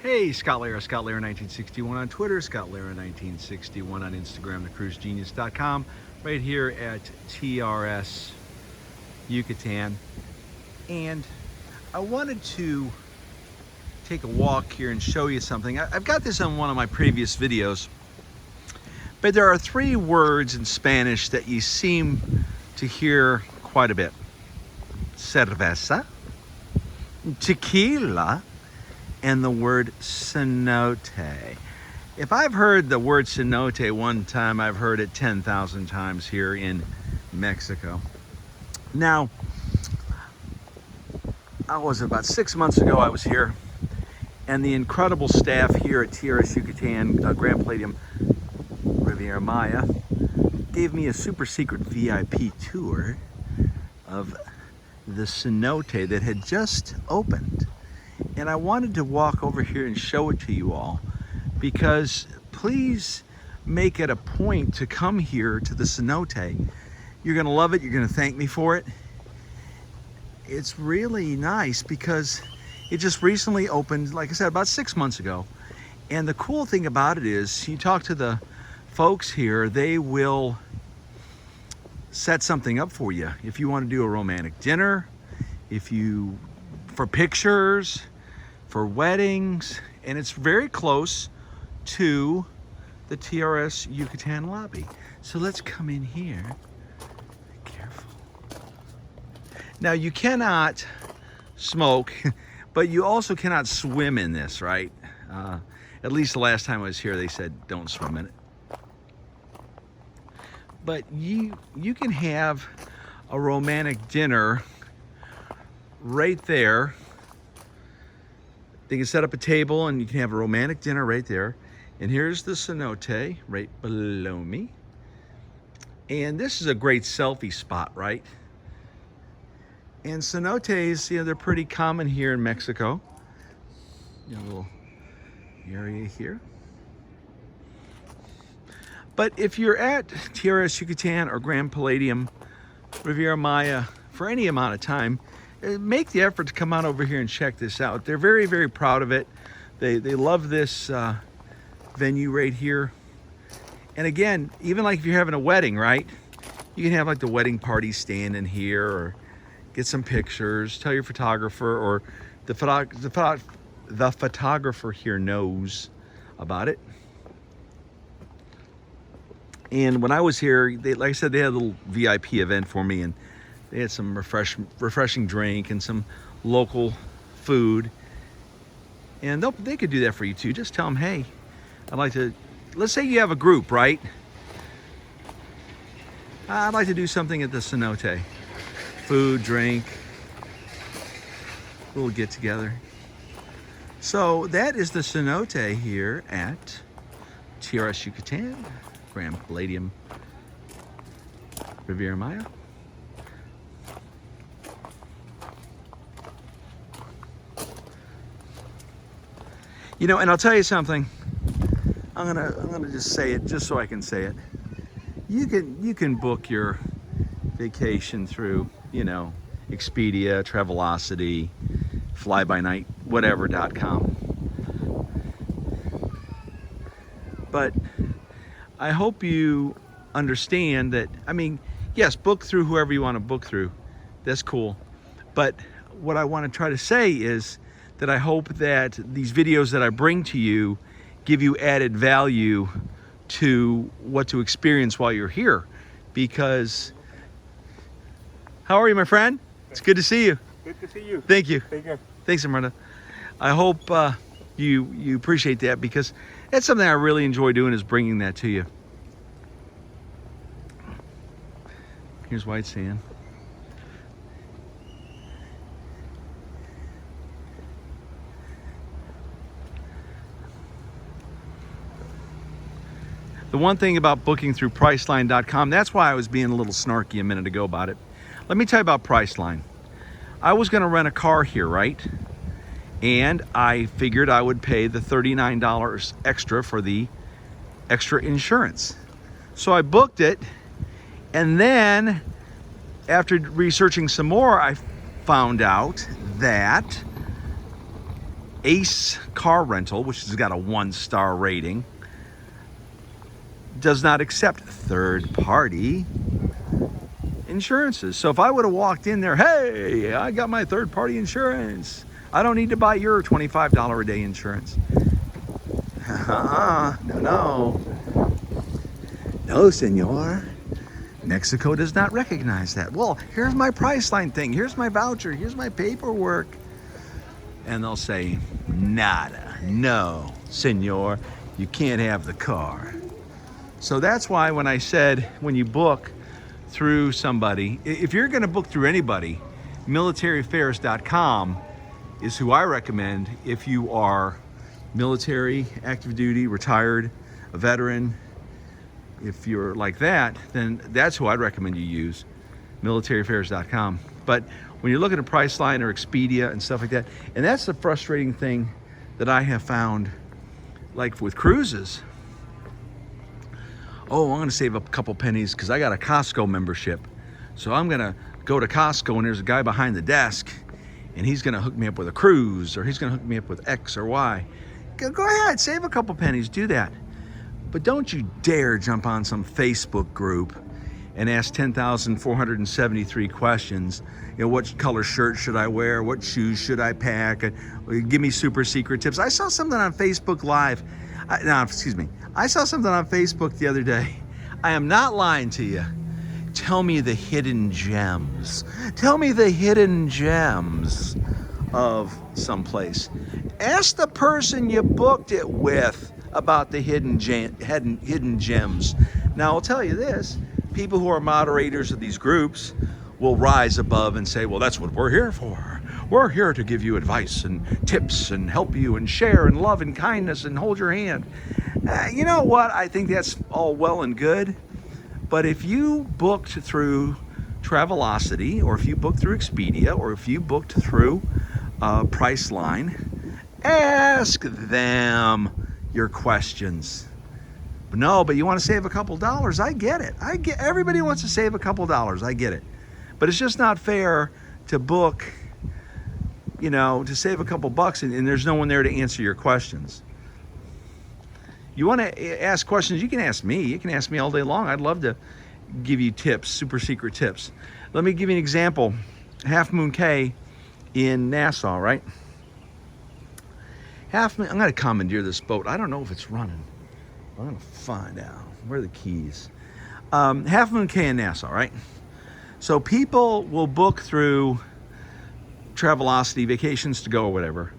Hey, Scott Lara 1961 on Twitter, Scott Lara 1961 on Instagram, thecruisegenius.com, right here at TRS Yucatán. And I wanted to take a walk here and show you something. I've got this on one of my previous videos, but there are three words in Spanish that you seem to hear quite a bit. Cerveza, tequila, and the word cenote. If I've heard the word cenote one time, I've heard it 10,000 times here in Mexico. Now, about 6 months ago, I was here, and the incredible staff here at TRS Yucatán, Grand Palladium Riviera Maya, gave me a super secret VIP tour of the cenote that had just opened. And I wanted to walk over here and show it to you all, because please make it a point to come here to the cenote. You're gonna love it, you're gonna thank me for it. It's really nice because it just recently opened, like I said, about 6 months ago. And the cool thing about it is, you talk to the folks here, they will set something up for you. If you want to do a romantic dinner, for pictures, for weddings, and it's very close to the TRS Yucatán lobby. So let's come in here. Be careful. Now, you cannot smoke, but you also cannot swim in this, right? At least the last time I was here, they said don't swim in it. But you can have a romantic dinner right there. They can set up a table and you can have a romantic dinner right there. And here's the cenote right below me. And this is a great selfie spot, right? And cenotes, they're pretty common here in Mexico. A little area here. But if you're at TRS Yucatán or Grand Palladium Riviera Maya for any amount of time, make the effort to come on over here and check this out. They're very, very proud of it. They love this venue right here. And again, even like if you're having a wedding, right? You can have like the wedding party stand in here, or get some pictures, tell your photographer, or the photographer here knows about it. And when I was here, like I said, they had a little VIP event for me, and they had some refreshing drink and some local food. And they could do that for you too. Just tell them, hey, I'd like to, let's say you have a group, right? I'd like to do something at the cenote. Food, drink, a little get together. So that is the cenote here at TRS Yucatán, Grand Palladium Riviera Maya. And I'll tell you something. I'm gonna just say it, just so I can say it. You can book your vacation through, Expedia, Travelocity, Fly-by-Night, whatever.com. But I hope you understand that, yes, book through whoever you want to book through. That's cool. But what I want to try to say is that I hope that these videos that I bring to you give you added value to what to experience while you're here. Because, how are you, my friend? It's good to see you. Good to see you. Thank you. Take care. Thanks, Amanda. I hope you appreciate that, because that's something I really enjoy doing, is bringing that to you. Here's white sand. The one thing about booking through Priceline.com, that's why I was being a little snarky a minute ago about it. Let me tell you about Priceline. I was gonna rent a car here, right? And I figured I would pay the $39 extra for the extra insurance. So I booked it, and then after researching some more, I found out that Ace Car Rental, which has got a 1-star rating, does not accept third-party insurances. So if I would have walked in there, hey, I got my third-party insurance, I don't need to buy your $25 a day insurance. No, senor. Mexico does not recognize that. Well, here's my Priceline thing. Here's my voucher. Here's my paperwork. And they'll say, nada. No, senor, you can't have the car. So that's why when I said, when you book through somebody, if you're going to book through anybody, militaraffairs.com is who I recommend if you are military, active duty, retired, a veteran. If you're like that, then that's who I'd recommend you use, militaraffairs.com. But when you're looking at Priceline or Expedia and stuff like that, and that's the frustrating thing that I have found, like with cruises. Oh, I'm gonna save up a couple pennies because I got a Costco membership. So I'm gonna go to Costco and there's a guy behind the desk and he's gonna hook me up with a cruise, or he's gonna hook me up with X or Y. Go ahead, save a couple pennies, do that. But don't you dare jump on some Facebook group and ask 10,473 questions. You know, what color shirt should I wear? What shoes should I pack? Give me super secret tips. I saw something on Facebook Live. I saw something on Facebook the other day. I am not lying to you. Tell me the hidden gems. Tell me the hidden gems of someplace. Ask the person you booked it with about the hidden gems. Now, I'll tell you this, people who are moderators of these groups will rise above and say, well, that's what we're here for. We're here to give you advice and tips and help you and share and love and kindness and hold your hand. You know what? I think that's all well and good. But if you booked through Travelocity, or if you booked through Expedia, or if you booked through Priceline, ask them your questions. No, but you want to save a couple dollars. I get it. Everybody wants to save a couple dollars. I get it. But it's just not fair to book, you know, to save a couple bucks and there's no one there to answer your questions. You want to ask questions, you can ask me. You can ask me all day long. I'd love to give you tips, super secret tips. Let me give you an example. Half Moon Cay in Nassau, right? I'm going to commandeer this boat. I don't know if it's running. I'm going to find out. Where are the keys? Half Moon Cay in Nassau, right? So people will book through Travelocity, Vacations to Go or whatever.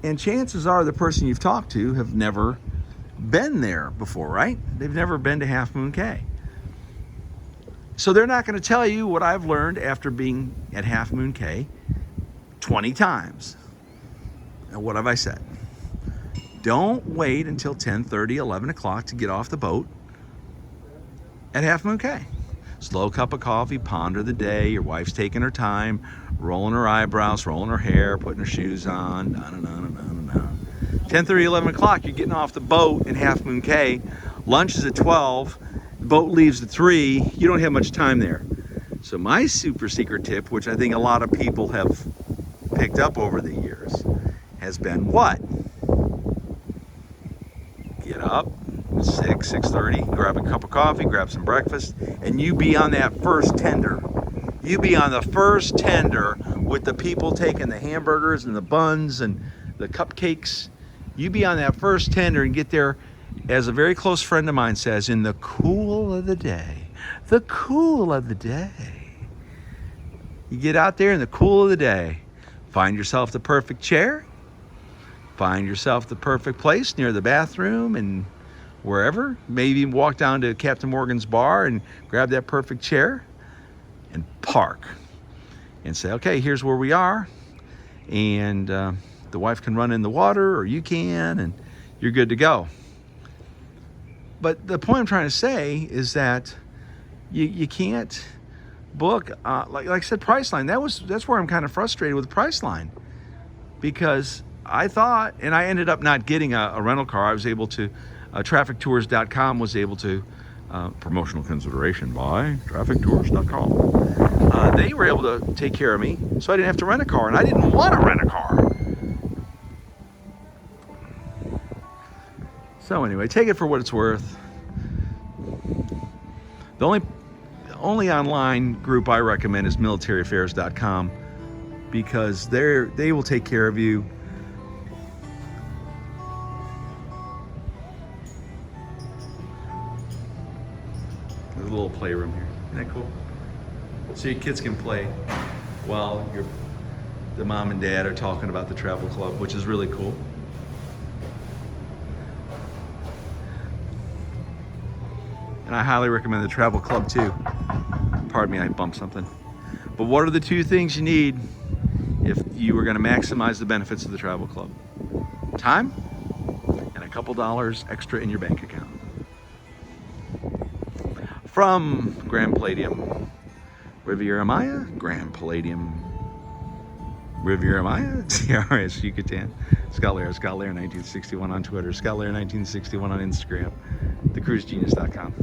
And chances are the person you've talked to have never been there before, right? They've never been to Half Moon Cay. So they're not going to tell you what I've learned after being at Half Moon Cay 20 times. And what have I said? Don't wait until 10:30, 11 o'clock to get off the boat at Half Moon Cay. Slow cup of coffee, ponder the day. Your wife's taking her time, rolling her eyebrows, rolling her hair, putting her shoes on. 10:30, 11 o'clock, you're getting off the boat in Half Moon Cay. Lunch is at 12. The boat leaves at 3. You don't have much time there. So my super secret tip, which I think a lot of people have picked up over the years, has been what? Get up, 6:30, grab a cup of coffee, grab some breakfast, and you be on that first tender. You be on the first tender with the people taking the hamburgers and the buns and the cupcakes. You be on that first tender and get there, as a very close friend of mine says, in the cool of the day. The cool of the day. You get out there in the cool of the day, find yourself the perfect chair, find yourself the perfect place near the bathroom and wherever. Maybe walk down to Captain Morgan's bar and grab that perfect chair and park and say, okay, here's where we are. And the wife can run in the water, or you can, and you're good to go. But the point I'm trying to say is that you can't book, like I said, Priceline. That's where I'm kind of frustrated with Priceline, because I thought, and I ended up not getting a rental car. I was able to, traffictours.com was able to, promotional consideration by traffictours.com. They were able to take care of me, so I didn't have to rent a car, and I didn't want to rent a car. So anyway, take it for what it's worth. The only online group I recommend is militaryaffairs.com, because they will take care of you. There's a little playroom here. Isn't that cool? So your kids can play while the mom and dad are talking about the travel club, which is really cool. And I highly recommend the travel club too. Pardon me, I bumped something. But what are the two things you need if you were going to maximize the benefits of the travel club? Time and a couple dollars extra in your bank account. From Grand Palladium, Riviera Maya, Grand Palladium, Riviera Maya, TRS Yucatán, Scott Lair 1961 on Twitter, Scott Lair 1961 on Instagram, thecruisegenius.com.